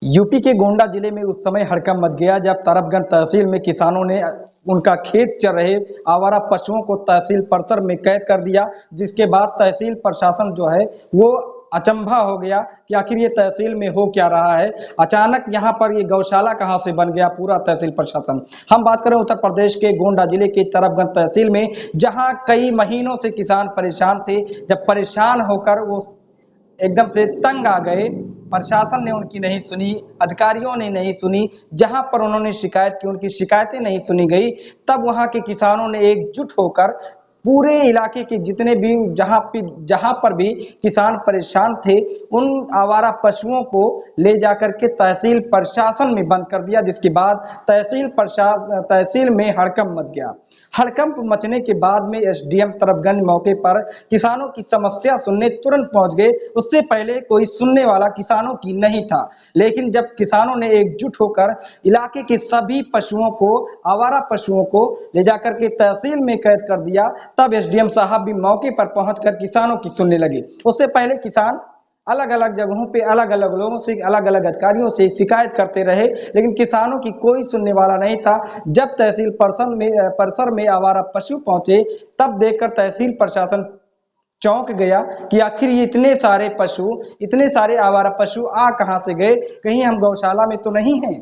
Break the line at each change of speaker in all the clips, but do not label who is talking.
UP के गोंडा जिले में उस समय हड़कंप मच गया जब तरफगंज तहसील में किसानों ने उनका खेत चर रहे आवारा पशुओं को तहसील परिसर में कैद कर दिया, जिसके बाद तहसील प्रशासन जो है वो अचंभा हो गया कि आखिर ये तहसील में हो क्या रहा है। अचानक यहाँ पर ये गौशाला कहाँ से बन गया पूरा तहसील प्रशासन। हम बात करें उत्तर प्रदेश के गोंडा जिले के तरफगंज तहसील में, जहाँ कई महीनों से किसान परेशान थे। जब परेशान होकर वो एकदम से तंग आ गए, प्रशासन ने उनकी नहीं सुनी, अधिकारियों ने नहीं सुनी, जहां पर उन्होंने शिकायत की उनकी शिकायतें नहीं सुनी गई। तब वहां के किसानों ने एकजुट होकर पूरे इलाके के जितने भी जहां पर भी किसान परेशान थे, उन आवारा पशुओं को ले जाकर के तहसील प्रशासन में बंद कर दिया, जिसके बाद तहसील में हड़कंप मच गया। हड़कंप मचने के बाद में एसडीएम तरफगंज मौके पर किसानों की समस्या सुनने तुरंत पहुंच गए। उससे पहले कोई सुनने वाला किसानों की नहीं था, लेकिन जब किसानों ने एकजुट होकर इलाके के सभी पशुओं को, आवारा पशुओं को ले जाकर के तहसील में कैद कर दिया, तब एसडीएम साहब भी मौके पर पहुंचकर किसानों की सुनने लगे। उससे पहले किसान अलग अलग जगहों पे अलग अलग लोगों से, अलग अलग अधिकारियों से शिकायत करते रहे, लेकिन किसानों की कोई सुनने वाला नहीं था। जब तहसील परिसर में आवारा पशु पहुंचे, तब देखकर तहसील प्रशासन चौंक गया कि आखिर ये इतने सारे पशु, इतने सारे आवारा पशु आ कहां से गए, कहीं हम गौशाला में तो नहीं हैं।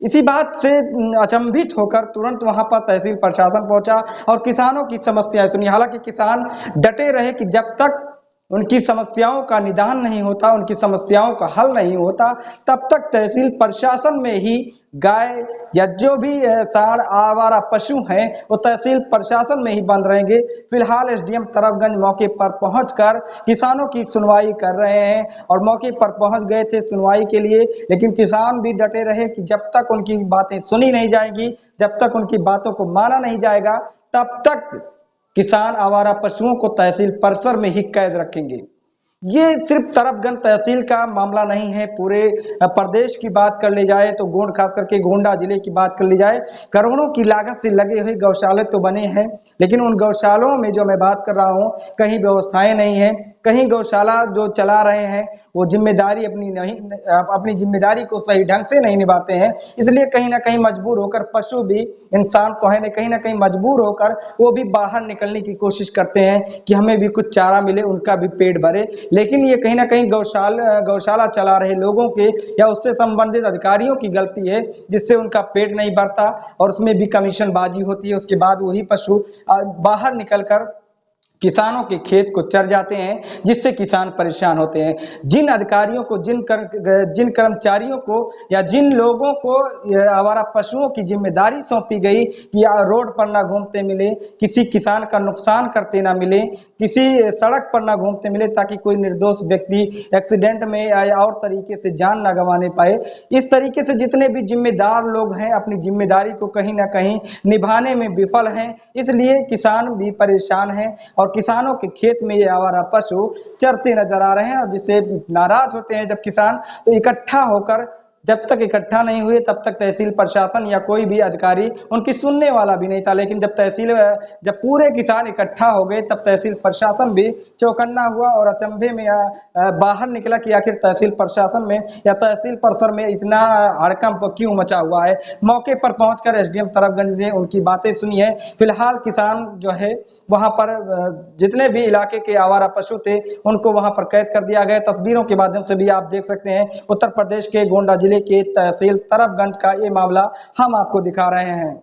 इसी बात से अचंभित होकर तुरंत वहां पर तहसील प्रशासन पहुंचा और किसानों की समस्याएं सुनी। हालांकि किसान डटे रहे कि जब तक उनकी समस्याओं का निदान नहीं होता, उनकी समस्याओं का हल नहीं होता, तब तक तहसील प्रशासन में ही गाय या जो भी सांड आवारा पशु हैं वो तहसील प्रशासन में ही बंद रहेंगे। फिलहाल एसडीएम तरफगंज मौके पर पहुंचकर किसानों की सुनवाई कर रहे हैं और मौके पर पहुंच गए थे सुनवाई के लिए, लेकिन किसान भी डटे रहे कि जब तक उनकी बातें सुनी नहीं जाएंगी, जब तक उनकी बातों को माना नहीं जाएगा, तब तक किसान आवारा पशुओं को तहसील परिसर में ही कैद रखेंगे। ये सिर्फ तरफगंज तहसील का मामला नहीं है, पूरे प्रदेश की बात कर ली जाए तो खास करके गोंडा जिले की बात कर ली जाए, करोड़ों की लागत से लगे हुए गौशाले तो बने हैं, लेकिन उन गौशालों में जो मैं बात कर रहा हूँ, कहीं व्यवस्थाएं नहीं है, कहीं गौशाला जो चला रहे हैं वो जिम्मेदारी अपनी जिम्मेदारी को सही ढंग से नहीं निभाते हैं। इसलिए कहीं ना कहीं मजबूर होकर पशु भी, इंसान तो है, कहीं ना कहीं मजबूर होकर वो भी बाहर निकलने की कोशिश करते हैं कि हमें भी कुछ चारा मिले, उनका भी पेट भरे। लेकिन ये कहीं ना कहीं गौशाला चला रहे लोगों के या उससे संबंधित अधिकारियों की गलती है, जिससे उनका पेट नहीं भरता और उसमें भी कमीशन बाजी होती है। उसके बाद वही पशु बाहर निकलकर किसानों के खेत को चर जाते हैं, जिससे किसान परेशान होते हैं। जिन अधिकारियों को, जिन कर्मचारियों को या जिन लोगों को आवारा पशुओं की जिम्मेदारी सौंपी गई कि रोड पर ना घूमते मिले, किसी किसान का नुकसान करते ना मिले, किसी सड़क पर ना घूमते मिले, ताकि कोई निर्दोष व्यक्ति एक्सीडेंट में या और तरीके से जान ना गंवाने पाए, इस तरीके से जितने भी जिम्मेदार लोग हैं अपनी जिम्मेदारी को कहीं ना कहीं निभाने में विफल हैं। इसलिए किसान भी परेशान हैं और किसानों के खेत में ये आवारा पशु चरते नजर आ रहे हैं, और जिससे नाराज होते हैं जब किसान, तो इकट्ठा होकर, जब तक इकट्ठा नहीं हुए तब तक तहसील प्रशासन या कोई भी अधिकारी उनकी सुनने वाला भी नहीं था। लेकिन जब पूरे किसान इकट्ठा हो गए, तब तहसील प्रशासन भी चौकन्ना हुआ और अचंभे में बाहर निकला कि आखिर तहसील प्रशासन में या तहसील परिसर में इतना हड़कंप क्यों मचा हुआ है। मौके पर पहुंचकर एसडीएम तरफगंज ने उनकी बातें सुनी है। फिलहाल किसान जो है वहां पर जितने भी इलाके के आवारा पशु थे उनको वहां पर कैद कर दिया गया। तस्वीरों के माध्यम से भी आप देख सकते हैं उत्तर प्रदेश के गोंडा जिले के तहसील तरफगंज का ये मामला हम आपको दिखा रहे हैं।